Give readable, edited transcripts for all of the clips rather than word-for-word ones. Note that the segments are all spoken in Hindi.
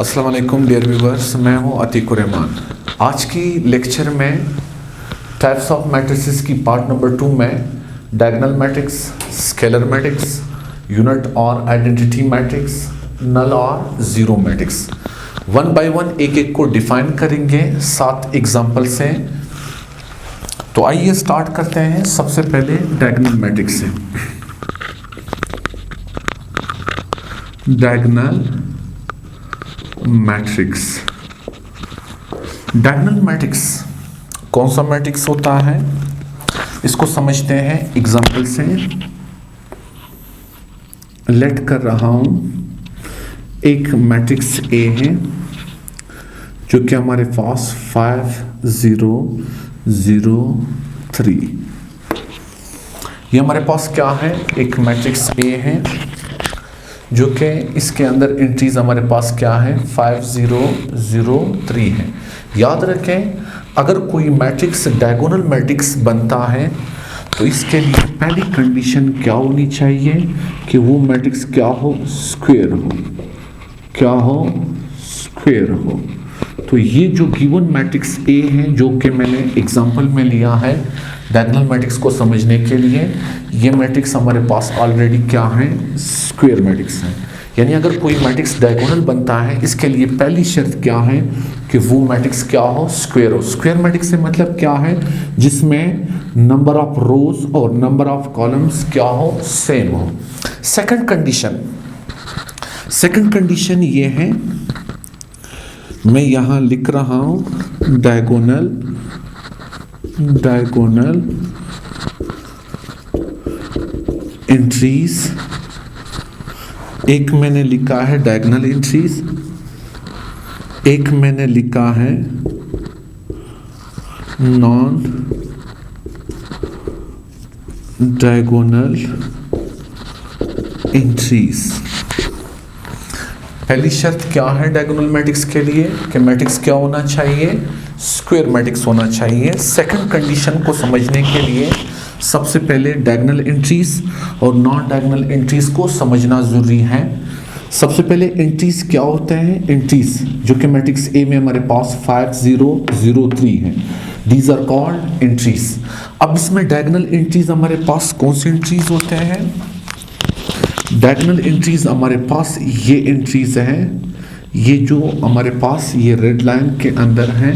अस्सलाम वालेकुम डियर व्यूवर्स, मैं हूं अतीकुर रहमान। आज की लेक्चर में टाइप्स ऑफ मैट्रिसेस की पार्ट नंबर 2 में diagonal matrix, scalar matrix, unit और आइडेंटिटी मैट्रिक्स, नल और zero matrix one by one एक एक को डिफाइन करेंगे 7 एग्जाम्पल से। तो आइए स्टार्ट करते हैं सबसे पहले डायगोनल मैट्रिक्स से। डायगोनल मैट्रिक्स, डायगोनल मैट्रिक्स कौन सा मैट्रिक्स होता है, इसको समझते हैं एग्जाम्पल से। लेट कर रहा हूं, एक मैट्रिक्स ए है जो कि हमारे पास 5 0 0 3, ये हमारे पास क्या है, एक मैट्रिक्स ए है जो कि इसके अंदर एंट्रीज हमारे पास क्या है 5 0 0 3 है। याद रखें, अगर कोई मैट्रिक्स डायगोनल मैट्रिक्स बनता है तो इसके लिए पहली कंडीशन क्या होनी चाहिए कि वो मैट्रिक्स क्या हो, स्क्वायर हो, क्या हो, स्क्वायर हो। तो ये जो गिवन मैट्रिक्स ए है जो कि मैंने एग्जांपल में लिया है डायगोनल मैट्रिक्स को समझने के लिए, ये मैट्रिक्स हमारे पास ऑलरेडी क्या है, स्क्वायर मैट्रिक्स है। यानी अगर कोई मैट्रिक्स डायगोनल बनता है इसके लिए पहली शर्त क्या है कि वो मैट्रिक्स क्या हो, स्क्वायर हो। स्क्वायर मैट्रिक्स से मतलब क्या है, जिसमें नंबर ऑफ रोज और नंबर ऑफ कॉलम्स क्या हो, सेम हो। सेकंड कंडीशन ये है, मैं यहां लिख रहा हूं डायगोनल एंट्रीज। एक मैंने लिखा है डायगोनल एंट्रीज, एक मैंने लिखा है नॉन डायगोनल एंट्रीज। पहली शर्त क्या है डायगोनल मैट्रिक्स के लिए कि मैट्रिक्स क्या होना चाहिए, स्क्वायर मैट्रिक्स होना चाहिए। सेकंड कंडीशन को समझने के लिए सबसे पहले डायगोनल एंट्रीज और नॉन डायगोनल एंट्रीज को समझना जरूरी है। सबसे पहले एंट्रीज क्या होते हैं, एंट्रीज जो कि मैट्रिक्स ए में हमारे पास 5 0 0 3 है, दीज आर कॉल्ड एंट्रीज। अब इसमें डायगोनल एंट्रीज हमारे पास कौन सी एंट्रीज होते हैं, डायगोनल एंट्रीज हमारे पास ये एंट्रीज हैं, ये जो हमारे पास ये रेड लाइन के अंदर हैं,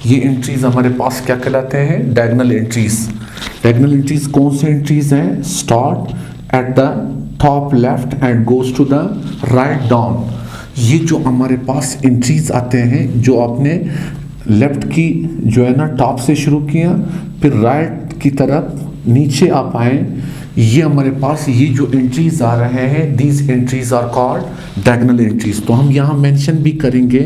ये एंट्रीज हमारे पास क्या कहलाते हैं, डायगोनल एंट्रीज। डायगोनल एंट्रीज कौन से एंट्रीज हैं, start at the top left and goes to the right down. ये जो हमारे पास एंट्रीज आते हैं, जो आपने लेफ्ट की जो है ना टॉप से शुरू किया फिर राइट की तरफ नीचे आप आए, ये हमारे पास ये जो एंट्रीज आ रहे हैं, these entries are called diagonal entries. तो हम यहाँ मेंशन भी करेंगे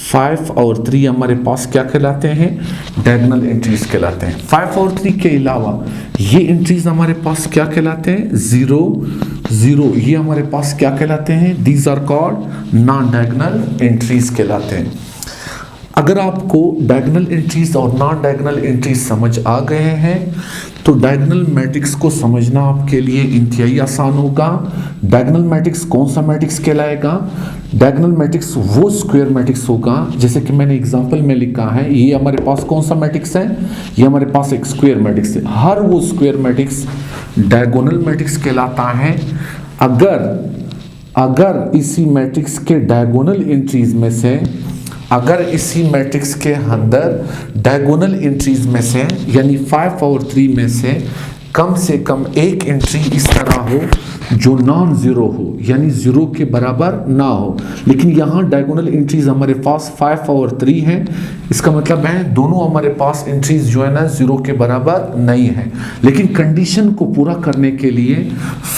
5 और 3 हमारे पास क्या कहलाते हैं, डायगोनल एंट्रीज कहलाते हैं। 5 और 3 के अलावा ये एंट्रीज हमारे पास क्या कहलाते हैं, 0 0, ये हमारे पास क्या कहलाते हैं, these are called non diagonal entries कहलाते हैं। अगर आपको डायगोनल एंट्रीज और नॉन डायगोनल एंट्रीज समझ आ गए हैं तो डायगोनल मैट्रिक्स को समझना आपके लिए इंतहाई आसान होगा। डायगोनल मैट्रिक्स कौन सा मैट्रिक्स कहलाएगा, डायगोनल मैट्रिक्स वो स्क्वायर मैट्रिक्स होगा, जैसे कि मैंने एग्जांपल में लिखा है, ये हमारे पास कौन सा मैट्रिक्स है, ये हमारे पास एक स्क्वायर मैट्रिक्स है। हर वो स्क्वायर मैट्रिक्स डायगोनल मैट्रिक्स कहलाता है अगर इसी मैट्रिक्स के डायगोनल एंट्रीज में से, अगर इसी मैट्रिक्स के अंदर डायगोनल एंट्रीज में से यानी 5 और 3 में से कम एक एंट्री इस तरह हो जो नॉन जीरो हो, यानी जीरो के बराबर ना हो। लेकिन यहाँ डायगोनल एंट्रीज हमारे पास 5 और 3 हैं, इसका मतलब है दोनों हमारे पास एंट्रीज जो है ना जीरो के बराबर नहीं है। लेकिन कंडीशन को पूरा करने के लिए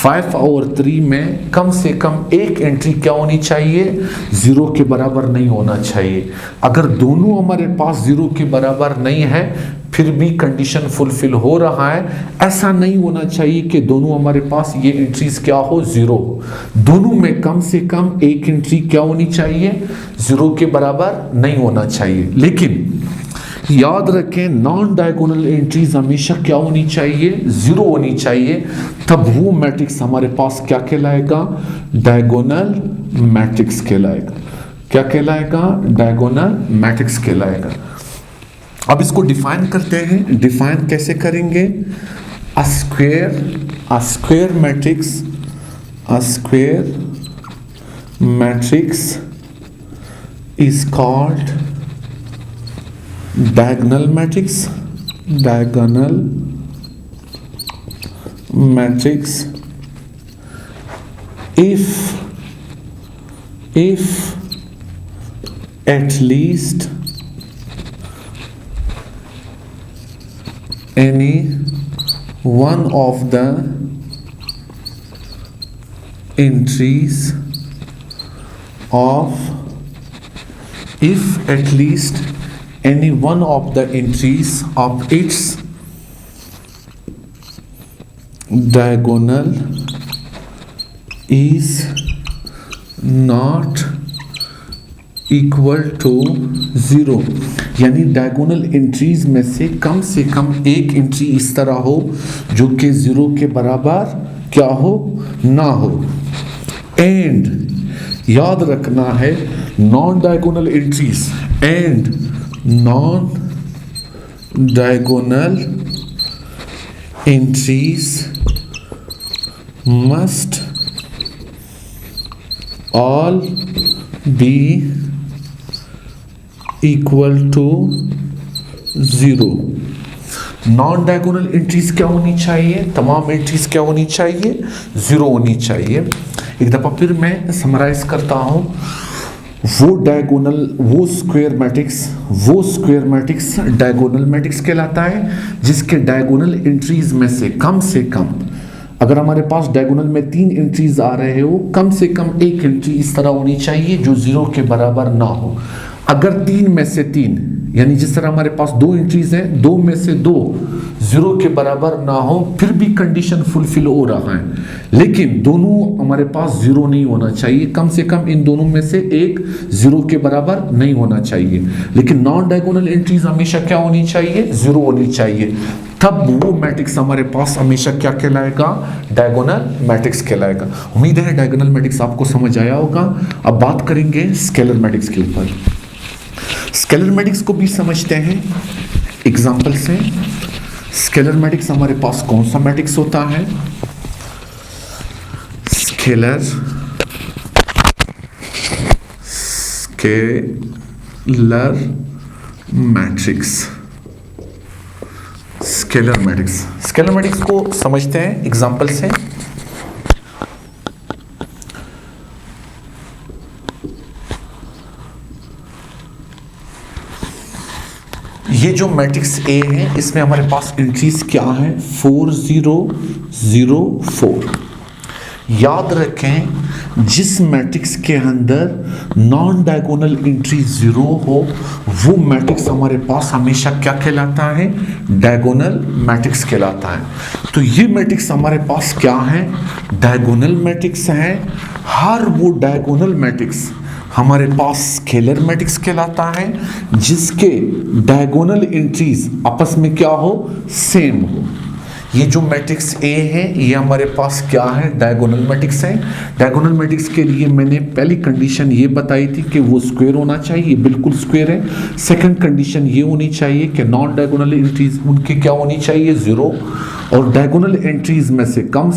5 और 3 में कम से कम एक एंट्री क्या होनी चाहिए, जीरो के बराबर नहीं होना चाहिए। अगर दोनों हमारे पास जीरो के बराबर नहीं है फिर भी कंडीशन फुलफिल हो रहा है, ऐसा नहीं होना चाहिए कि दोनों हमारे पास ये एंट्रीज क्या हो, जीरो हो। दोनों में कम से कम एक एंट्री क्या होनी चाहिए, जीरो के बराबर नहीं होना चाहिए। लेकिन याद रखें नॉन डायगोनल एंट्रीज हमेशा क्या होनी चाहिए, जीरो होनी चाहिए, तब वो मैट्रिक्स हमारे पास क्या कहलाएगा, डायगोनल मैट्रिक्स कहलाएगा। क्या कहलाएगा? डायगोनल मैट्रिक्स कहलाएगा। अब इसको डिफाइन करते हैं। डिफाइन कैसे करेंगे? A square matrix is called diagonal matrix if at least any one of the entries of if at least any one of the entries of its diagonal is not equal to 0, यानी डायगोनल एंट्रीज में से कम एक एंट्री इस तरह हो जो कि 0 के बराबर क्या हो? ना हो। एंड याद रखना है, non diagonal entries and non diagonal entries must all be equal to 0। Non diagonal entries क्या होनी चाहिए? तमाम एंट्रीज क्या होनी चाहिए? 0 होनी चाहिए। एक दफा फिर मैं समराइज करता हूं। वो स्क्वायर मैट्रिक्स डायगोनल मैट्रिक्स कहलाता है जिसके डायगोनल एंट्रीज में से कम, अगर हमारे पास डायगोनल में 3 एंट्रीज आ रहे हो, कम से कम एक एंट्री इस तरह होनी चाहिए जो 0 के बराबर ना हो। अगर 3 में से 3, यानी जिस तरह हमारे पास 2 एंट्रीज हैं, 2 में से 2 0 के बराबर ना हो, फिर भी कंडीशन फुलफिल हो रहा है, लेकिन दोनों हमारे पास 0 नहीं होना चाहिए। कम से कम इन दोनों में से एक 0 के बराबर नहीं होना चाहिए। लेकिन नॉन डायगोनल एंट्रीज हमेशा क्या होनी चाहिए? 0 होनी चाहिए। तब वो मैट्रिक्स हमारे पास हमेशा क्या कहलाएगा? डायगोनल मैट्रिक्स कहलाएगा। उम्मीद है डायगोनल मैट्रिक्स आपको समझ आया होगा। अब बात करेंगे स्केलर मैट्रिक्स के ऊपर। स्केलर मैट्रिक्स को भी समझते हैं एग्जाम्पल से। स्केलर मैट्रिक्स हमारे पास कौन सा मैट्रिक्स होता है? स्केलर मैट्रिक्स को समझते हैं एग्जाम्पल से। ये जो मैट्रिक्स ए है इसमें हमारे पास एंट्रीज क्या है? 4 0 0 4। याद रखें, जिस मैट्रिक्स के अंदर नॉन डायगोनल एंट्री 0 हो वो मैट्रिक्स हमारे पास हमेशा क्या कहलाता है? डायगोनल मैट्रिक्स कहलाता है। तो ये मैट्रिक्स हमारे पास क्या है? डायगोनल मैट्रिक्स है। हर वो डायगोनल मैट्रिक्स हमारे पास स्केलर मैट्रिक्स कहलाता है जिसके डायगोनल एंट्रीज आपस में क्या हो? सेम हो। ये जो मैट्रिक्स ए है ये हमारे पास क्या है? डायगोनल मैट्रिक्स है। डायगोनल मैट्रिक्स के लिए मैंने पहली कंडीशन ये बताई थी कि वो स्क्वायर होना चाहिए, बिल्कुल स्क्वायर है। सेकंड कंडीशन ये होनी चाहिए कि नॉन डायगोनल एंट्रीज उनकी क्या होनी चाहिए? 0। और डायगोनल एंट्रीज में से कम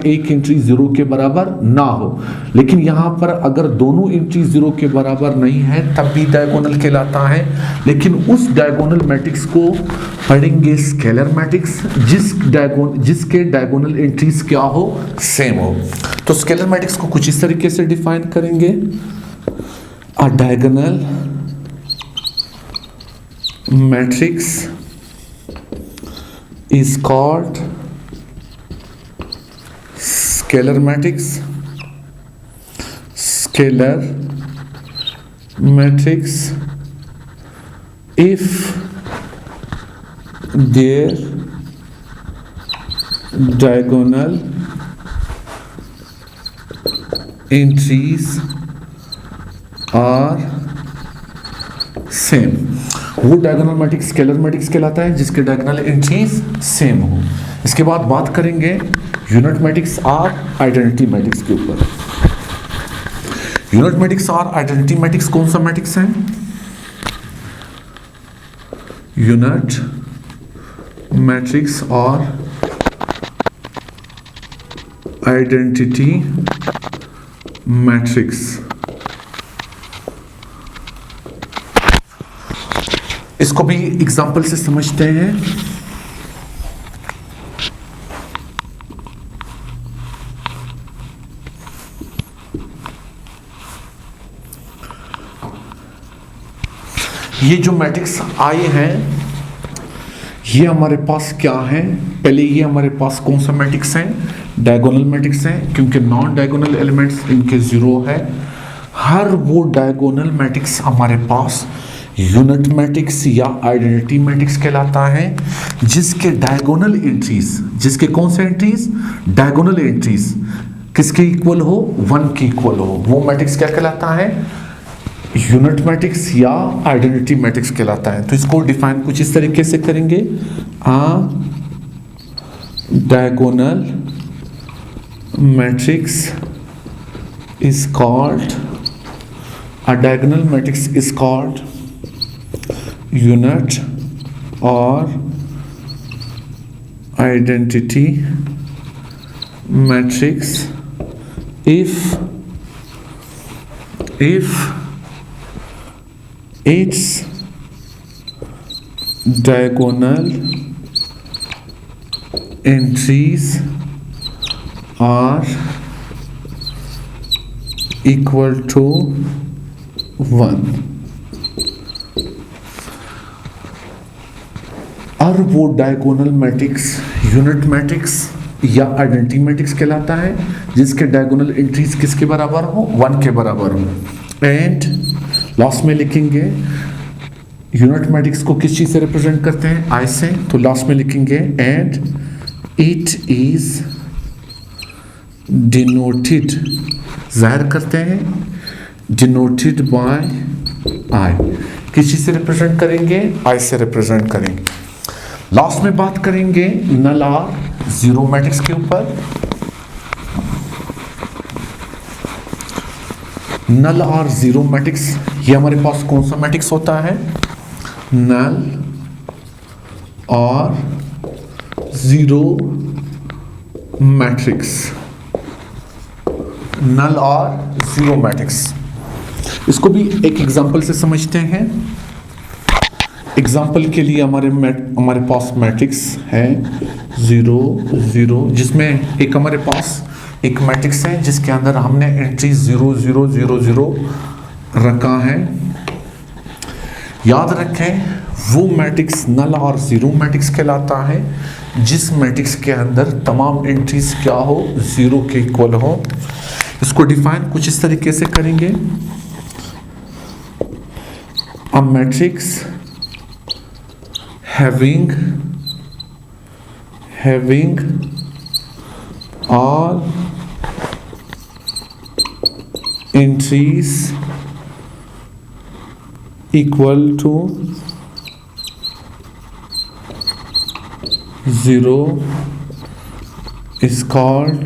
एक एंट्री 0 के बराबर ना हो। लेकिन यहाँ पर अगर दोनों एंट्री 0 के बराबर नहीं है तब भी डायगोनल कहलाता है। लेकिन उस डायगोनल मैट्रिक्स को पढ़ेंगे स्केलर मैट्रिक्स जिसके डायगोनल एंट्रीज क्या हो? सेम हो। तो स्केलर मैट्रिक्स को कुछ इस तरीके से डिफाइन करेंगे। अ diagonal matrix is called scalar matrix if their diagonal entries are same। वो डायगोनल मैट्रिक्स स्केलर मैट्रिक्स कहलाता है जिसके डायगोनल एंट्रीज सेम हो। इसके बाद बात करेंगे यूनिट मैट्रिक्स और आइडेंटिटी मैट्रिक्स के ऊपर। यूनिट मैट्रिक्स और आइडेंटिटी मैट्रिक्स कौन सा मैट्रिक्स है? यूनिट मैट्रिक्स और आइडेंटिटी मैट्रिक्स। इसको भी एग्जांपल से समझते हैं। ये जो मैट्रिक्स आए हैं ये हमारे पास क्या है? पहले ये हमारे पास कौन सा मैट्रिक्स है? डायगोनल मैट्रिक्स है, क्योंकि नॉन डायगोनल एलिमेंट्स इनके जीरो है। हर वो डायगोनल मैट्रिक्स हमारे पास यूनिट मैट्रिक्स या आइडेंटिटी मैट्रिक्स कहलाता है, जिसके डायगोनल एंट्रीज, जिसके कौन से एंट्रीज? डायगोनल एंट्रीज किसके इक्वल हो? 1 के इक्वल हो। वो मैट्रिक्स क्या कहलाता है? यूनिट मैट्रिक्स या आइडेंटिटी मैट्रिक्स कहलाता है। तो इसको डिफाइन कुछ इस तरीके से करेंगे। आ diagonal matrix is called, a diagonal matrix is called unit or identity matrix if its diagonal entries are equal to 1। और वो डायगोनल मैट्रिक्स यूनिट मैट्रिक्स या आइडेंटिटी मैट्रिक्स कहलाता है जिसके डायगोनल एंट्रीज किसके बराबर हो? 1 के बराबर हो। एंड लास्ट में लिखेंगे यूनिट मैट्रिक्स को किस चीज से रिप्रेजेंट करते हैं? आई से। तो लास्ट में लिखेंगे एंड इट इज डिनोटेड, जाहिर करते हैं, डिनोटेड बाय आई। किस चीज से रिप्रेजेंट करेंगे? आई से रिप्रेजेंट करेंगे। लास्ट में बात करेंगे नल और जीरो मैट्रिक्स के ऊपर। नल और जीरो मैट्रिक्स, ये हमारे पास कौन सा मैट्रिक्स होता है? नल और जीरो मैट्रिक्स। नल और जीरो मैट्रिक्स, इसको भी एक एग्जांपल से समझते हैं। एग्जांपल के लिए हमारे पास मैट्रिक्स है 0 0, जिसमें एक हमारे पास एक मैट्रिक्स है जिसके अंदर हमने एंट्री 0 0 0 0 रखा है। याद रखें वो मैट्रिक्स नल और जीरो मैट्रिक्स कहलाता है जिस मैट्रिक्स के अंदर तमाम एंट्रीज क्या हो? 0 के इक्वल हो। इसको डिफाइन कुछ इस तरीके से करेंगे। A matrix having all entries equal to 0 is called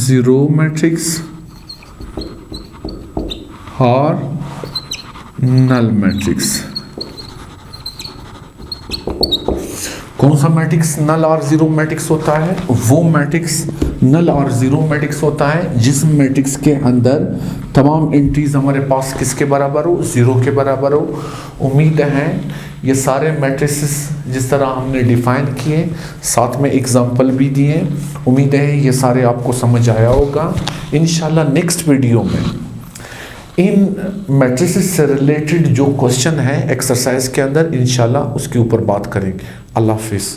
zero matrix और नल मैट्रिक्स। कौन सा मैट्रिक्स नल और जीरो मैट्रिक्स होता है? वो मैट्रिक्स नल और जीरो मैट्रिक्स होता है जिस मैट्रिक्स के अंदर तमाम एंट्रीज हमारे पास किसके बराबर हो? 0 के बराबर हो। उम्मीद है ये सारे मैट्रिक्स जिस तरह हमने डिफाइन किए, साथ में एग्जांपल भी दिए, उम्मीद है ये सारे आपको समझ आया होगा। इंशाल्लाह नेक्स्ट वीडियो में इन मैट्रिसेस से रिलेटेड जो क्वेश्चन है एक्सरसाइज के अंदर, इंशाल्लाह उसके ऊपर बात करेंगे। अल्लाह हाफिज़।